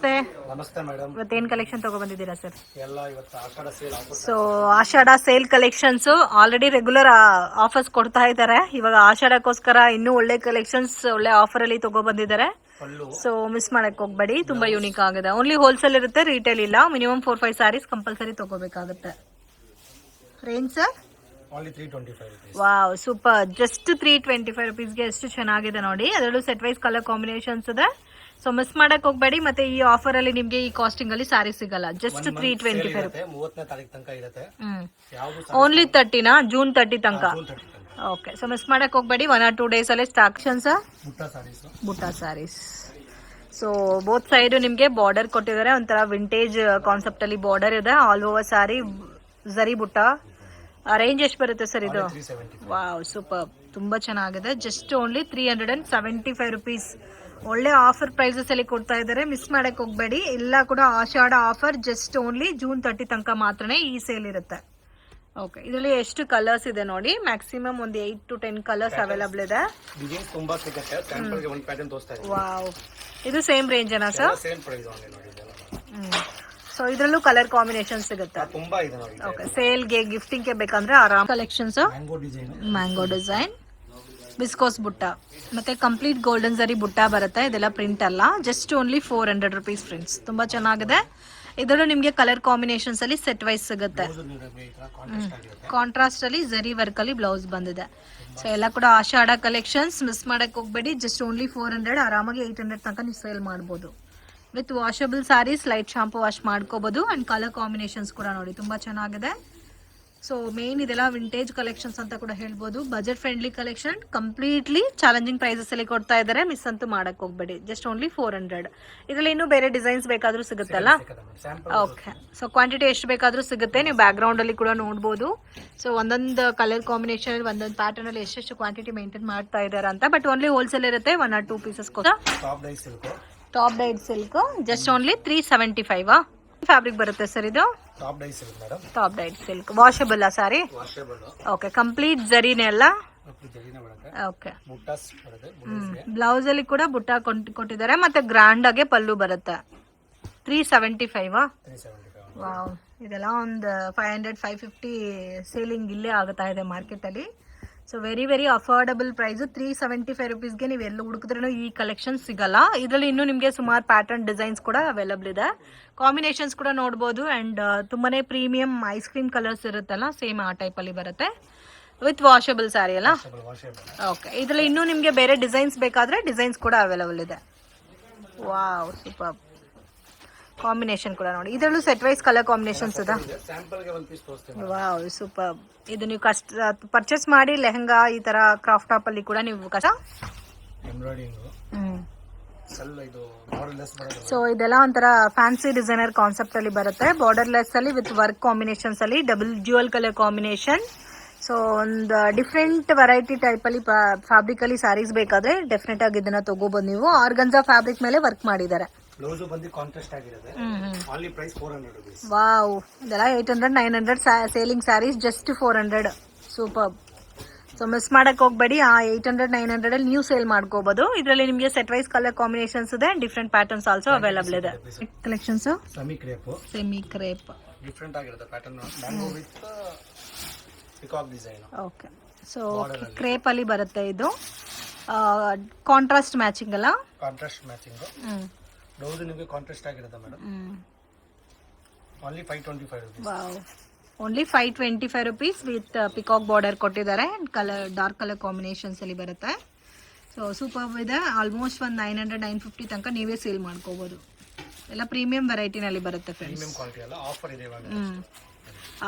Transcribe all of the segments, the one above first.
ನಮಸ್ತೆ ಮೇಡಮ್. ಇವತ್ತೇನ್ ಕಲೆಕ್ಷನ್ ತಗೊಬಂದಿದ್ದೀರಾ ಸರ್? ಎಲ್ಲ ಇವತ್ತು Ashada sale offer. So Ashada sale collections already regular offers ಕೊಡ್ತಾ ಇದ್ದಾರೆ. ಇವಾಗ ಆಷಾಢಕ್ಕೋಸ್ಕರ ಇನ್ನೂ ಒಳ್ಳೆ ಕಲೆಕ್ಷನ್ಸ್ ಒಳ್ಳೆ ಆಫರ್ ಅಲ್ಲಿ ತಗೊಬಂದಿದ್ದಾರೆ. ಸೊ ಮಿಸ್ ಮಾಡಕ್ ಹೋಗ್ಬೇಡಿ, ತುಂಬಾ ಯೂನಿಕ್ ಆಗಿದೆ. ಓನ್ಲಿ ಹೋಲ್ಸೇಲ್ ಇರುತ್ತೆ, ರಿಟೇಲ್ ಇಲ್ಲ. ಮಿನಿಮಮ್ 4-5 ಸ್ಯಾರೀಸ್ ಕಂಪಲ್ಸರಿ ತಗೋಬೇಕಾಗುತ್ತೆ. Range sir? Only 325 rupees. Wow super. Just 325 rupeesಗೆ ಎಷ್ಟು ಚೆನ್ನಾಗಿದೆ ನೋಡಿ. ಅದರಲ್ಲೂ ಸೆಟ್ ವೈಸ್ ಕಲರ್ ಕಾಂಬಿನೇಷನ್ಸ್ ಇದೆ. ಸೊ ಮಿಸ್ ಮಾಡಕ್ ಹೋಗ್ಬೇಡಿ. ಮತ್ತೆ ಈ ಆಫರ್ ಅಲ್ಲಿ ನಿಮ್ಗೆ ಈ ಕಾಸ್ಟಿಂಗ್ ಅಲ್ಲಿ ಸಾರಿ ಸಿಗಲ್ಲ. ಜಸ್ಟ್ 325 ಇರುತ್ತೆ, 30ನೇ ತಾರೀಕು ತನಕ ಇರುತ್ತೆ. ಓನ್ಲಿ 30ನಾ? ಜೂನ್ 30 ತನಕ. ಓಕೆ, ಸೊ ಮಿಸ್ ಮಾಡಕ್ ಹೋಗ್ಬೇಡಿ. 1 or 2 days ಅಲ್ಲಿ ಸ್ಟಾಕ್ಷನ್ಸ್ ಬುಟ್ಟ ಸ್ಯಾರೀಸ್. ಸೊ ಬೋತ್ ಸೈಡ್ ನಿಮ್ಗೆ ಬಾರ್ಡರ್ ಕೊಟ್ಟಿದ್ದಾರೆ. ಒಂಥರ ವಿಂಟೇಜ್ ಕಾನ್ಸೆಪ್ಟ್ ಅಲ್ಲಿ ಬಾರ್ಡರ್ ಇದೆ. ಆಲ್ ಓವರ್ ಸ್ಯಾರಿ ಜರಿ ಬುಟ್ಟ. ರೇಂಜ್ ಎಷ್ಟು ಬರುತ್ತೆ ಸರ್ ಇದು? ವಾವ್ ಸೂಪರ್, ತುಂಬಾ ಚೆನ್ನಾಗಿದೆ. Just only 375 rupees. ಒಳ್ಳೆ ಆಫರ್ ಪ್ರೈಸಸ್ ಅಲ್ಲಿ ಕೊಡ್ತಾ ಇದ್ದಾರೆ. ಮಿಸ್ ಮಾಡಕ್ ಹೋಗ್ಬೇಡಿ. ಎಲ್ಲ ಕೂಡ ಆಷಾಢ ಆಫರ್. ಜಸ್ಟ್ ಓನ್ಲಿ ಜೂನ್ 30 ತನಕ ಮಾತ್ರನೇ ಈ ಸೇಲ್ ಇರುತ್ತೆ. ಓಕೆ, ಇದರಲ್ಲಿ ಎಷ್ಟು ಕಲರ್ಸ್ ಇದೆ ನೋಡಿ. ಮ್ಯಾಕ್ಸಿಮಮ್ ಒಂದು 8 to 10 ಕಲರ್ಸ್ ಅವೈಲಬಲ್ ಇದೆ. ವಾವ್, ಇದು ಸೇಮ್ ರೇಂಜ್ ಏನಾ ಸರ್? ಸೊ ಇದರಲ್ಲೂ ಕಲರ್ ಕಾಂಬಿನೇಷನ್ ಸಿಗುತ್ತೆ. ಓಕೆ, ಸೇಲ್ಗೆ ಗಿಫ್ಟಿಂಗ್ ಗೆ ಬೇಕಂದ್ರೆ ಆರಾಮ್. ಕಲೆಕ್ಷನ್ಸ್ ಮ್ಯಾಂಗೋ ಡಿಸೈನ್, ಬಿಸ್ಕೋಸ್ ಬುಟ್ಟ, ಮತ್ತೆ ಕಂಪ್ಲೀಟ್ ಗೋಲ್ಡನ್ ಜರಿ ಬುಟ್ಟ ಬರುತ್ತೆ. ಇದೆಲ್ಲ ಪ್ರಿಂಟ್ ಅಲ್ಲ. Just only 400 rupees friends. ತುಂಬಾ ಚೆನ್ನಾಗಿದೆ. ಇದರಲ್ಲೂ ನಿಮ್ಗೆ ಕಲರ್ ಕಾಂಬಿನೇಷನ್ಸ್ ಅಲ್ಲಿ ಸೆಟ್ ವೈಸ್ ಸಿಗುತ್ತೆ. ಕಾಂಟ್ರಾಸ್ಟ್ ಅಲ್ಲಿ ಜರಿ ವರ್ಕ್ ಅಲ್ಲಿ ಬ್ಲೌಸ್ ಬಂದಿದೆ. ಸೊ ಎಲ್ಲ ಕೂಡ ಆಷಾಢ ಕಲೆಕ್ಷನ್ಸ್. ಮಿಸ್ ಮಾಡಕ್ ಹೋಗ್ಬೇಡಿ. Just only 400. ಆರಾಮಾಗಿ 800 ತನಕ ನೀವು ಸೇಲ್ ಮಾಡಬಹುದು. With washable sarees, light shampoo wash ಮಾಡ್ಕೋಬಹುದು. ಅಂಡ್ ಕಲರ್ ಕಾಂಬಿನೇಷನ್ಸ್ ಕೂಡ ನೋಡಿ ತುಂಬಾ ಚೆನ್ನಾಗಿದೆ. ಸೊ ಮೇನ್ ಇದೆಲ್ಲ ವಿಂಟೇಜ್ ಕಲೆಕ್ಷನ್ಸ್ ಅಂತ ಕೂಡ ಹೇಳ್ಬೋದು. Budget friendly collection, completely challenging prices ಅಲ್ಲಿ ಕೊಡ್ತಾ ಇದ್ದಾರೆ. ಮಿಸ್ ಅಂತೂ ಮಾಡಕ್ ಹೋಗ್ಬೇಡಿ. Just only 400. ಇದರಲ್ಲಿ ಇನ್ನೂ ಬೇರೆ ಡಿಸೈನ್ಸ್ ಬೇಕಾದ್ರೂ ಸಿಗುತ್ತಲ್ಲ? ಓಕೆ, ಸೊ ಕ್ವಾಂಟಿಟಿ ಎಷ್ಟು ಬೇಕಾದ್ರೂ ಸಿಗುತ್ತೆ. ನೀವು ಬ್ಯಾಕ್ ಗ್ರೌಂಡ್ ಅಲ್ಲಿ ಕೂಡ ನೋಡಬಹುದು. ಸೊ ಒಂದೊಂದು ಕಲರ್ ಕಾಂಬಿನೇಷನ್, ಒಂದೊಂದು ಪ್ಯಾಟರ್ನ್ ಅಲ್ಲಿ ಎಷ್ಟೆಷ್ಟು ಕ್ವಾಂಟಿಟಿ ಮೇಂಟೈನ್ ಮಾಡ್ತಾ ಇದ್ದಾರೆ ಅಂತ. ಬಟ್ ಓನ್ಲಿ ಹೋಲ್ಸೇಲ್ ಇರುತ್ತೆ. 1 or 2 pieces top died silk. Just only 375. Fabric ಬರುತ್ತೆ ಸರ್ ಇದು? Top died silk. ವಾಷಬಲ್ ಸಾರಿ? ಓಕೆ, ಕಂಪ್ಲೀಟ್ ಜರಿನೇ ಅಲ್ಲ? ಓಕೆ, ಬ್ಲೌಸ್ ಅಲ್ಲಿ ಕೂಡ ಬುಟ್ಟ ಕೊಟ್ಟಿದ್ದಾರೆ. ಮತ್ತೆ ಗ್ರ್ಯಾಂಡ್ ಆಗಿ ಪಲ್ಲು ಬರುತ್ತೆ. 375. ವಾವ್, ಇದೆಲ್ಲ ಒಂದು 500-550 ಸೇಲಿಂಗ್ ಇಲ್ಲೇ ಆಗುತ್ತಾ ಇದೆ ಮಾರ್ಕೆಟ್ ಅಲ್ಲಿ. So very very affordable price. 375 rupeesಗೆ ನೀವು ಎಲ್ಲ ಹುಡುಕಿದ್ರೂ ಈ ಕಲೆಕ್ಷನ್ ಸಿಗಲ್ಲ. ಇದರಲ್ಲಿ ಇನ್ನೂ ನಿಮಗೆ ಸುಮಾರು ಪ್ಯಾಟರ್ನ್ ಡಿಸೈನ್ಸ್ ಕೂಡ ಅವೈಲಬಲ್ ಇದೆ. ಕಾಂಬಿನೇಷನ್ಸ್ ಕೂಡ ನೋಡ್ಬೋದು. ಅಂಡ್ ತುಂಬಾನೇ ಪ್ರೀಮಿಯಂ ಐಸ್ ಕ್ರೀಮ್ ಕಲರ್ಸ್ ಇರುತ್ತಲ್ಲ, ಸೇಮ್ ಆ ಟೈಪ್ ಅಲ್ಲಿ ಬರುತ್ತೆ. ವಿತ್ ವಾಷಬಲ್ ಸ್ಯಾರಿ ಅಲ್ಲ? ಓಕೆ, ಇದರಲ್ಲಿ ಇನ್ನೂ ನಿಮಗೆ ಬೇರೆ ಡಿಸೈನ್ಸ್ ಬೇಕಾದ್ರೆ ಡಿಸೈನ್ಸ್ ಕೂಡ ಅವೈಲಬಲ್ ಇದೆ. Wow super. ಕಾಂಬಿನೇಷನ್ ಕೂಡ ನೋಡಿ. ಇದರಲ್ಲೂ ಸೆಟ್ ವೈಸ್ ಕಲರ್ ಕಾಂಬಿನೇಷನ್ಸ್ ಇದೆ. Wow super. ಇದು ನೀವು ಪರ್ಚೇಸ್ ಮಾಡಿ ಲೆಹಂಗಾ ಈ ತರ ಕ್ರಾಫ್ಟ್ ಟಾಪ್ ಅಲ್ಲಿ ಕೂಡ ನೀವು ಸೊ ಇದೆಲ್ಲ ಒಂಥರ ಫ್ಯಾನ್ಸಿ ಡಿಸೈನರ್ ಕಾನ್ಸೆಪ್ಟ್ ಅಲ್ಲಿ ಬರುತ್ತೆ. ಬಾರ್ಡರ್ ಲೆಸ್ ಅಲ್ಲಿ ವಿತ್ ವರ್ಕ್ ಕಾಂಬಿನೇಷನ್ಸ್ ಅಲ್ಲಿ double dual colour combination. So ಒಂದು ಡಿಫ್ರೆಂಟ್ ವೆರೈಟಿ ಟೈಪ್ ಅಲ್ಲಿ ಫ್ಯಾಬ್ರಿಕ್ ಅಲ್ಲಿ ಸ್ಯಾರೀಸ್ ಬೇಕಾದ್ರೆ ಡೆಫಿನೆಟ್ ಆಗಿ ಇದನ್ನ ತಗೋಬಹುದು ನೀವು. ಆರ್ಗನ್ಜಾ ಫ್ಯಾಬ್ರಿಕ್ ಮೇಲೆ ವರ್ಕ್ ಮಾಡಿದ್ದಾರೆ. ಬ್ಲೌಸ್ ಬಂದು ಕಾಂಟ್ರಾಸ್ಟ್ ಆಗಿರುತ್ತೆ. Only price 400 rupees. ವಾವ್, ಇದೆಲ್ಲ 800-900 selling sarees. Just 400. Super. So miss ಮಾಡಕ್ ಹೋಗ್ಬೇಡಿ. ಆ 800-900 ಅಲ್ಲಿ ನೀವು ಸೇಲ್ ಮಾಡ್ಕೋಬಹುದು. ಇದರಲ್ಲಿ ನಿಮಗೆ ಸೆಟ್ ವೈಸ್ ಕಲರ್ ಕಾಂಬಿನೇಷನ್ಸ್ ಇದೆ. ಡಿಫ್ರೆಂಟ್ ಪ್ಯಾಟರ್ನ್ಸ್ ಆಲ್ಸೋ ಅವೈಲಬಲ್ ಇದೆ. ಕಲೆಕ್ಷನ್ಸ್ ಸೆಮಿ ಕ್ರೇಪ್ ಡಿಫ್ರೆಂಟ್ ಆಗಿರುತ್ತೆ pattern. Mango with peacock design. Okay, so crepe ಅಲ್ಲಿ ಬರುತ್ತೆ ಇದು. ಕಾಂಟ್ರಾಸ್ಟ್ ಮ್ಯಾಚಿಂಗ್ ಅಲ್ಲ? Contrast matching. ಬ್ಲೌಸ್ ನಿಮಗೆ ಕಾಂಟ್ರಾಸ್ಟ್ ಆಗಿರುತ್ತೆ madam. Only 525 rupees. Wow, only 525 rupees with peacock border ಕೊಟ್ಟಿದ್ದಾರೆ. Colour dark colour combinations ಅಲ್ಲಿ ಬರುತ್ತೆ. ಸೊ ಸೂಪರ್ ಇದೆ. ಆಲ್ಮೋಸ್ಟ್ ಒಂದು 900-950 ತನಕ ನೀವೇ ಸೇಲ್ ಮಾಡ್ಕೋಬಹುದು. ಎಲ್ಲ ಪ್ರೀಮಿಯಂ ವೆರೈಟಿನಲ್ಲಿ ಬರುತ್ತೆ ಫ್ರೆಂಡ್ಸ್.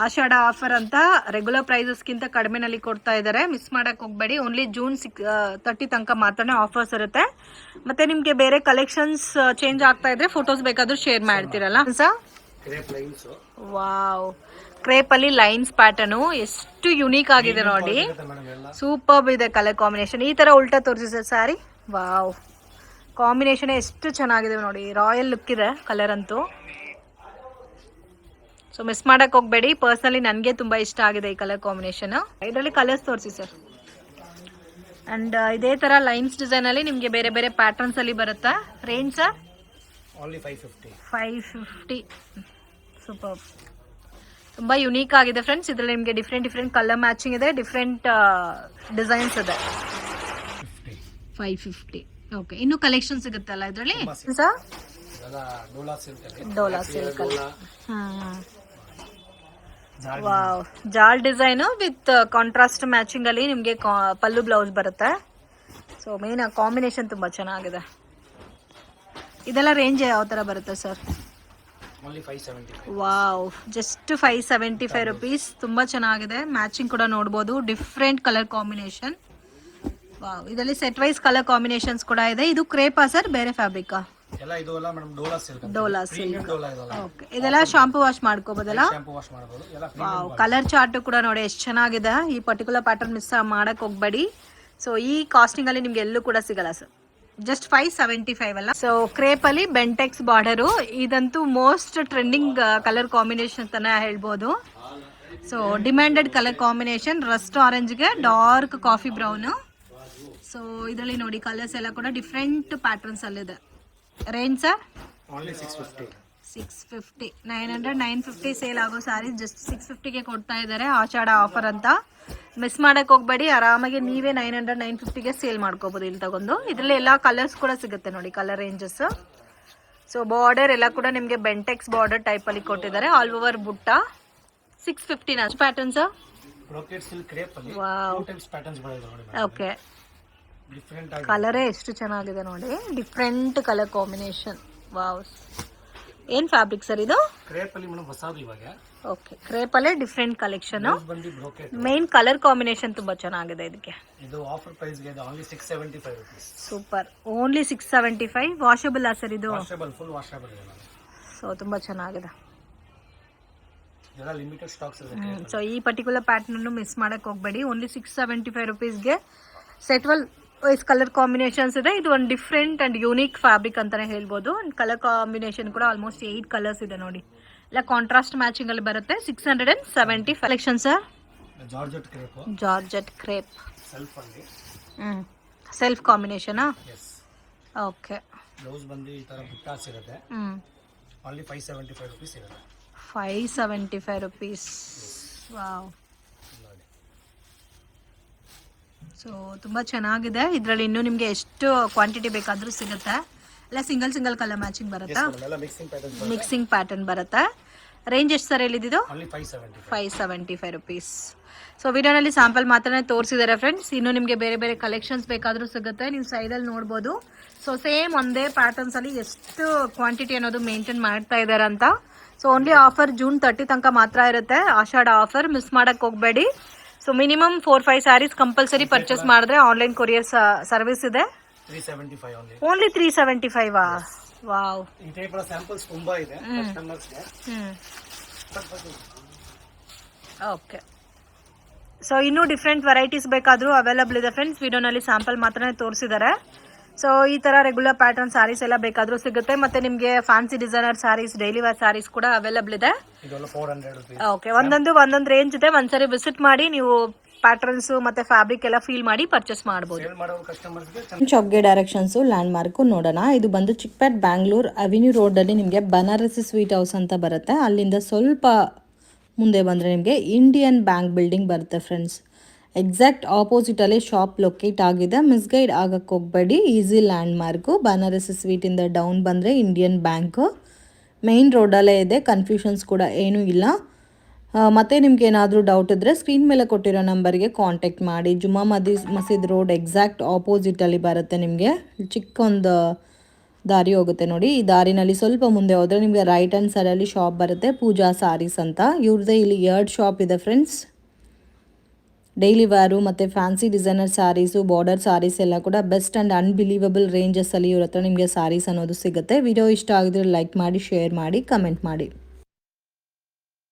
ಆಷಾಢ ಆಫರ್ ಅಂತ ರೆಗ್ಯುಲರ್ ಪ್ರೈಸಸ್ಗಿಂತ ಕಡಿಮೆನಲ್ಲಿ ಕೊಡ್ತಾ ಇದ್ದಾರೆ. ಮಿಸ್ ಮಾಡಕ್ ಹೋಗ್ಬೇಡಿ. ಓನ್ಲಿ ಜೂನ್ 30 ತನಕ ಮಾತ್ರನೇ ಆಫರ್ಸ್ ಇರುತ್ತೆ. ಮತ್ತೆ ನಿಮ್ಗೆ ಬೇರೆ ಕಲೆಕ್ಷನ್ಸ್ ಚೇಂಜ್ ಆಗ್ತಾ ಇದ್ರೆ ಫೋಟೋಸ್ ಬೇಕಾದ್ರೂ ಶೇರ್ ಮಾಡ್ತೀರಲ್ಲ ಸರ್? ವಾವ್, ಕ್ರೇಪ್ ಅಲ್ಲಿ ಲೈನ್ಸ್ ಪ್ಯಾಟರ್ನ್ ಎಷ್ಟು ಯುನೀಕ್ ಆಗಿದೆ ನೋಡಿ. ಸೂಪರ್ ಇದೆ ಕಲರ್ ಕಾಂಬಿನೇಷನ್. ಈ ತರ ಉಲ್ಟಾ ತೋರಿಸಿದೆ ಸ್ಯಾರಿ. ವಾವ್, ಕಾಂಬಿನೇಷನ್ ಎಷ್ಟು ಚೆನ್ನಾಗಿದೆ ನೋಡಿ. ರಾಯಲ್ ಲುಕ್ ಇದೆ ಕಲರ್ ಅಂತೂ. ಸೊ ಮಿಸ್ ಮಾಡಕ್ ಹೋಗ್ಬೇಡಿ. ಪರ್ಸನಲಿ ನನಗೆ ತುಂಬಾ ಇಷ್ಟ ಆಗಿದೆ ಈ ಕಲರ್ ಕಾಂಬಿನೇಷನ್. ಇದರಲ್ಲಿ ಕಲರ್ಸ್ ತೋರಿಸಿ ಸರ್. ಅಂಡ್ ಇದೇ ತರ ಲೈನ್ಸ್ ಡಿಸೈನ್ ಅಲ್ಲಿ ನಿಮ್ಗೆ ಬೇರೆ ಬೇರೆ ಪ್ಯಾಟರ್ನ್ಸ್ ಅಲ್ಲಿ ಬರುತ್ತಾ. Range sir? ಓನ್ಲಿ 550. 550. ಸೂಪರ್. ತುಂಬ ಯುನೀಕ್ ಆಗಿದೆ ಫ್ರೆಂಡ್ಸ್. ಇದರಲ್ಲಿ ನಿಮಗೆ ಡಿಫ್ರೆಂಟ್ ಕಲರ್ ಮ್ಯಾಚಿಂಗ್ ಇದೆ, ಡಿಫ್ರೆಂಟ್ ಡಿಸೈನ್ಸ್ ಇದೆ. 550. ಓಕೆ, ಇನ್ನೂ ಕಲೆಕ್ಷನ್ ಸಿಗುತ್ತಲ್ಲ ಇದರಲ್ಲಿ ಸರ್? ಡೋಲಾ ಸಿಲ್ಕ್. ವಾವ್, ಜಾಲ್ ಡಿಸೈನು ವಿತ್ ಕಾಂಟ್ರಾಸ್ಟ್ ಮ್ಯಾಚಿಂಗ್ ಅಲ್ಲಿ ನಿಮಗೆ ಪಲ್ಲು ಬ್ಲೌಸ್ ಬರುತ್ತೆ. ಸೊ ಮೇನ್ ಕಾಂಬಿನೇಷನ್ ತುಂಬಾ ಚೆನ್ನಾಗಿದೆ. ಇದೆಲ್ಲ ರೇಂಜ್ ಯಾವ ತರ ಬರುತ್ತೆ ಸರ್? Wow, just 575 rupees. ತುಂಬಾ ಚೆನ್ನಾಗಿದೆ. ಮ್ಯಾಚಿಂಗ್ ಕೂಡ ನೋಡ್ಬೋದು, ಡಿಫ್ರೆಂಟ್ ಕಲರ್ ಕಾಂಬಿನೇಷನ್. ವಾವ್, ಇದರಲ್ಲಿ ಸೆಟ್ ವೈಸ್ ಕಲರ್ ಕಾಂಬಿನೇಷನ್ಸ್ ಕೂಡ ಇದೆ. ಇದು ಕ್ರೇಪಾ ಸರ್, ಬೇರೆ ಫ್ಯಾಬ್ರಿಕಾ? ಎಲ್ಲ ಇದು ಅಲ್ಲ ಮೇಡಂ, ಡೋಲಾ ಸಿಲ್ಕ್. ಓಕೆ, ಇದೆಲ್ಲ ಶಾಂಪೂ ವಾಶ್ ಮಾಡ್ಕೋಬೋದಲ್ಲ? ವಾವ್, ಕಲರ್ ಚಾರ್ಟ್ ಕೂಡ ನೋಡಿ ಎಷ್ಟು ಚೆನ್ನಾಗಿದೆ. ಈ ಪರ್ಟಿಕ್ಯುಲರ್ ಪ್ಯಾಟರ್ನ್ ಮಿಸ್ ಮಾಡಕ್ ಹೋಗ್ಬೇಡಿ. ಸೊ ಈ ಕಾಸ್ಟಿಂಗ್ ಅಲ್ಲಿ ನಿಮ್ಗೆ ಎಲ್ಲೂ ಕೂಡ ಸಿಗಲ್ಲ ಸರ್. ಜಸ್ಟ್ 575 ಅಲ್ಲ. ಸೊ ಕ್ರೇಪ್ ಅಲ್ಲಿ ಬೆಂಟೆಕ್ಸ್ ಬಾರ್ಡರು, ಇದಂತೂ ಮೋಸ್ಟ್ ಟ್ರೆಂಡಿಂಗ್ ಕಲರ್ ಕಾಂಬಿನೇಷನ್ ಅಂತಾನೆ ಹೇಳ್ಬೋದು. So demanded colour combination, rust ಆರೆಂಜ್ಗೆ ಡಾರ್ಕ್ ಕಾಫಿ ಬ್ರೌನ್. ಸೊ ಇದರಲ್ಲಿ ನೋಡಿ ಕಲರ್ಸ್ ಎಲ್ಲ ಕೂಡ ಡಿಫ್ರೆಂಟ್ ಪ್ಯಾಟರ್ನ್ಸ್ ಅಲ್ಲಿದೆ. Range sir? ಓನ್ಲಿ 650. 650. 900 950 ಸೇಲ್ ಆಗೋ ಸ್ಯಾರೀಸ್ ಜಸ್ಟ್ 650ಗೆ ಕೊಡ್ತಾ ಇದ್ದಾರೆ. ಆಷಾಢ ಆಫರ್ ಅಂತ ಮಿಸ್ ಮಾಡಕ್ ಹೋಗ್ಬೇಡಿ. ಆರಾಮಾಗಿ ನೀವೇ 900 950ಗೆ ಸೇಲ್ ಮಾಡ್ಕೋಬಹುದು ಇಲ್ಲಿ ತಗೊಂಡು. ಇದರಲ್ಲಿ ಎಲ್ಲ ಕಲರ್ಸ್ ಕೂಡ ಸಿಗುತ್ತೆ ನೋಡಿ, ಕಲರ್ ರೇಂಜಸ್. ಸೊ ಬಾರ್ಡರ್ ಎಲ್ಲ ಕೂಡ ನಿಮಗೆ ಬೆಂಟೆಕ್ಸ್ ಬಾರ್ಡರ್ ಟೈಪ್ ಅಲ್ಲಿ ಕೊಟ್ಟಿದ್ದಾರೆ. ಆಲ್ ಓವರ್ ಬುಟ್ಟ. 650 ನ ಪ್ಯಾಟರ್ನ್ಸ್. ಬ್ರೊಕೆಟ್ ಸಿಲ್ಕ್ ಕ್ರೇಪ್ ಅಲ್ಲಿ ಟೂ ಟೈಪ್ಸ್ ಪ್ಯಾಟರ್ನ್ಸ್ ಬರುತ್ತೆ ನೋಡಿ. ಓಕೆ, ಡಿಫರೆಂಟ್ ಕಲರೇ ಎಷ್ಟು ಚೆನ್ನಾಗಿದೆ ನೋಡಿ, ಡಿಫ್ರೆಂಟ್ ಕಲರ್ ಕಾಂಬಿನೇಷನ್. ವಾವ್, ಏನ್ ಫ್ಯಾಬ್ರಿಕ್ ಸರ್ ಇದು? ಕ್ರೇಪ್ ಅಲ್ಲಿ ಮೇಡಂ ಹೊಸದು ಇವಾಗ. ಓಕೆ, ಕ್ರೇಪ್ ಅಲ್ಲೇ ಡಿಫ್ರೆಂಟ್ ಕಲೆಕ್ಷನ್. ಬಂದಿ ಬ್ರೊಕೆಟ್. ಮೇನ್ ಕಲರ್ ಕಾಂಬಿನೇಷನ್ ತುಂಬಾ ಚೆನ್ನಾಗಿದೆ ಇದಕ್ಕೆ. ಇದು ಆಫರ್ ಪ್ರೈಸ್ ಗೆ only 675 rupees. Super, only 675. Washable ಆ ಸರ್ ಇದು? ವಾಷಬಲ್, ಫುಲ್ ವಾಷಬಲ್ ಇದೆ. ಸೊ ತುಂಬಾ ಚೆನ್ನಾಗಿದೆ. ಇದೆಲ್ಲ ಲಿಮಿಟೆಡ್ ಸ್ಟಾಕ್ಸ್ ಇದೆ. ಸೊ ಈ ಪರ್ಟಿಕ್ಯುಲರ್ ಪ್ಯಾಟರ್ನ್ ಮಿಸ್ ಮಾಡಕ್ ಹೋಗ್ಬೇಡಿ. ಓನ್ಲಿ 675 ರುಪೀಸ್ಗೆ ಸೆಟ್ ವೈಸ್ ಕಲರ್ ಕಾಂಬಿನೇಷನ್ಸ್ ಇದೆ. ಇದು ಒಂದು ಡಿಫ್ರೆಂಟ್ ಅಂಡ್ ಯೂನಿಕ್ ಫ್ಯಾಬ್ರಿಕ್ ಅಂತಾನೆ ಹೇಳ್ಬೋದು. ಅಂಡ್ ಕಲರ್ ಕಾಂಬಿನೇಷನ್ ಕೂಡ ಆಲ್ಮೋಸ್ಟ್ 8 ಕಲರ್ಸ್ ಇದೆ ನೋಡಿ. ಇಲ್ಲ ಕಾಂಟ್ರಾಸ್ಟ್ ಮ್ಯಾಚಿಂಗ್ ಅಲ್ಲಿ ಬರುತ್ತೆ. 670 collection sir. Georgette crepe. Georgette crepe self ಅಲ್ಲಿ. Self combination. Yes. Okay, blouse ಬಂದು ಈ ತರ ಬುಟ್ಟಾಸ್ ಇರುತ್ತೆ. ಓನ್ಲಿ 575 ರೂಪೀಸ್ ಇರುತ್ತೆ. 575 ರುಪೀಸ್. ವಾವ್, ಸೊ ತುಂಬ ಚೆನ್ನಾಗಿದೆ. ಇದರಲ್ಲಿ ಇನ್ನೂ ನಿಮಗೆ ಎಷ್ಟು ಕ್ವಾಂಟಿಟಿ ಬೇಕಾದರೂ ಸಿಗುತ್ತೆ. ಇಲ್ಲ ಸಿಂಗಲ್ ಕಲರ್ ಮ್ಯಾಚಿಂಗ್ ಬರುತ್ತಾ? ಮಿಕ್ಸಿಂಗ್ ಪ್ಯಾಟರ್ನ್ ಬರುತ್ತೆ. ರೇಂಜ್ ಎಷ್ಟು ಸರ್ ಹೇಳಿದ್ದು? 575 ರುಪೀಸ್. ಸೊ ವಿಡಿಯೋನಲ್ಲಿ ಸ್ಯಾಂಪಲ್ ಮಾತ್ರ ತೋರಿಸಿದ್ದಾರೆ ಫ್ರೆಂಡ್ಸ್. ಇನ್ನು ನಿಮಗೆ ಬೇರೆ ಬೇರೆ ಕಲೆಕ್ಷನ್ಸ್ ಬೇಕಾದರೂ ಸಿಗುತ್ತೆ, ನೀವು ಸೈಡಲ್ಲಿ ನೋಡ್ಬೋದು. ಸೊ ಸೇಮ್ ಒಂದೇ ಪ್ಯಾಟರ್ನ್ಸ್ ಅಲ್ಲಿ ಎಷ್ಟು ಕ್ವಾಂಟಿಟಿ ಅನ್ನೋದು ಮೇಂಟೈನ್ ಮಾಡ್ತಾ ಇದ್ದಾರೆ ಅಂತ. ಸೊ ಓನ್ಲಿ ಆಫರ್ ಜೂನ್ 30 ತನಕ ಮಾತ್ರ ಇರುತ್ತೆ. ಆಷಾಢ ಆಫರ್ ಮಿಸ್ ಮಾಡಕ್ ಹೋಗ್ಬೇಡಿ. So minimum 4-5 sarees compulsory purchase ಮಾಡಿದ್ರೆ ಆನ್ಲೈನ್ ಕೊರಿಯರ್ ಸರ್ವಿಸ್ ಇದೆ. 375 ಓನ್ಲಿ. ಓನ್ಲಿ 375. ವಾವ್, ಈ ಟೈಪ್ ಸ್ಯಾಂಪಲ್ಸ್ ತುಂಬಾ ಇದೆ ಕಸ್ಟಮರ್ಸ್ ಗೆ. ಓಕೆ, ಸೊ ಇನ್ನೂ ಡಿಫ್ರೆಂಟ್ ವೆರೈಟೀಸ್ ಬೇಕಾದರೂ ಅವೈಲಬಲ್ ಇದೆ ಫ್ರೆಂಡ್ಸ್. ವಿಡಿಯೋನಲ್ಲಿ ಸ್ಯಾಂಪಲ್ ಮಾತ್ರ ತೋರಿಸಿದ್ದಾರೆ. ಸೊ ಈ ತರ ರೆಗ್ಯುಲರ್ ಪ್ಯಾಟರ್ನ್ ಸ್ಯಾರೀಸ್ ಎಲ್ಲ ಬೇಕಾದರೂ ಸಿಗುತ್ತೆ. ಮತ್ತೆ ನಿಮಗೆ fancy designer sarees, daily wear sarees ಕೂಡ ಅವೈಲಬಲ್ ಇದೆ. ಓಕೆ, ಒಂದೊಂದು ರೇಂಜ್ ಇದೆ. ಒಂದ್ಸರಿ ವಿಸಿಟ್ ಮಾಡಿ ನೀವು ಪ್ಯಾಟರ್ನ್ಸ್ ಮತ್ತೆ ಫ್ಯಾಬ್ರಿಕ್ ಎಲ್ಲ ಫೀಲ್ ಮಾಡಿ ಪರ್ಚೇಸ್ ಮಾಡಬಹುದು. ಚೌಕ್ಗೆ ಡೈರೆಕ್ಷನ್ಸ್ ಲ್ಯಾಂಡ್ ಮಾರ್ಕ್ ನೋಡೋಣ. ಇದು ಬಂದು ಚಿಕ್ಪೇಟ್ ಬ್ಯಾಂಗ್ಳೂರ್ ಅವೆನ್ಯೂ ರೋಡ್ ಅಲ್ಲಿ ನಿಮಗೆ ಬನಾರಸಿ ಸ್ವೀಟ್ ಹೌಸ್ ಅಂತ ಬರುತ್ತೆ. ಅಲ್ಲಿಂದ ಸ್ವಲ್ಪ ಮುಂದೆ ಬಂದ್ರೆ ನಿಮಗೆ ಇಂಡಿಯನ್ ಬ್ಯಾಂಕ್ ಬಿಲ್ಡಿಂಗ್ ಬರುತ್ತೆ ಫ್ರೆಂಡ್ಸ್. ಎಕ್ಸಾಕ್ಟ್ ಆಪೋಸಿಟಲ್ಲಿ ಶಾಪ್ ಲೊಕೇಟ್ ಆಗಿದೆ. ಮಿಸ್ಗೈಡ್ ಆಗಕ್ಕೆ ಹೋಗಬೇಡಿ. Easy landmark. ಬನಾರಸಿ ಸ್ವೀಟಿಂದ ಡೌನ್ ಬಂದರೆ ಇಂಡಿಯನ್ ಬ್ಯಾಂಕು ಮೇನ್ ರೋಡಲ್ಲೇ ಇದೆ. ಕನ್ಫ್ಯೂಷನ್ಸ್ ಕೂಡ ಏನೂ ಇಲ್ಲ. ಮತ್ತು ನಿಮ್ಗೆ ಏನಾದರೂ ಡೌಟ್ ಇದ್ದರೆ ಸ್ಕ್ರೀನ್ ಮೇಲೆ ಕೊಟ್ಟಿರೋ ನಂಬರ್ಗೆ ಕಾಂಟ್ಯಾಕ್ಟ್ ಮಾಡಿ. ಜುಮ್ಮಾ ಮಸೀದ್ ರೋಡ್ ಎಕ್ಸಾಕ್ಟ್ ಆಪೋಸಿಟಲ್ಲಿ ಬರುತ್ತೆ. ನಿಮಗೆ ಚಿಕ್ಕೊಂದು ದಾರಿ ಹೋಗುತ್ತೆ ನೋಡಿ. ಈ ದಾರಿನಲ್ಲಿ ಸ್ವಲ್ಪ ಮುಂದೆ ಹೋದರೆ ನಿಮಗೆ ರೈಟ್ ಹ್ಯಾಂಡ್ ಸೈಡಲ್ಲಿ ಶಾಪ್ ಬರುತ್ತೆ, ಪೂಜಾ ಸಾರೀಸ್ ಅಂತ. ಇವ್ರದ್ದೇ ಇಲ್ಲಿ 2 ಶಾಪ್ ಇದೆ ಫ್ರೆಂಡ್ಸ್. ಡೈಲಿ ವೇರು ಮತ್ತು fancy designer sarees, border sarees ಎಲ್ಲ ಕೂಡ ಬೆಸ್ಟ್ ಆ್ಯಂಡ್ ಅನ್ಬಿಲೀವಬಲ್ ರೇಂಜಸ್ಸಲ್ಲಿ ಇವ್ರ ಹತ್ರ ನಿಮಗೆ ಸ್ಯಾರೀಸ್ ಅನ್ನೋದು ಸಿಗುತ್ತೆ. ವಿಡಿಯೋ ಇಷ್ಟ ಆಗಿದ್ರೆ ಲೈಕ್ ಮಾಡಿ, ಶೇರ್ ಮಾಡಿ, ಕಮೆಂಟ್ ಮಾಡಿ.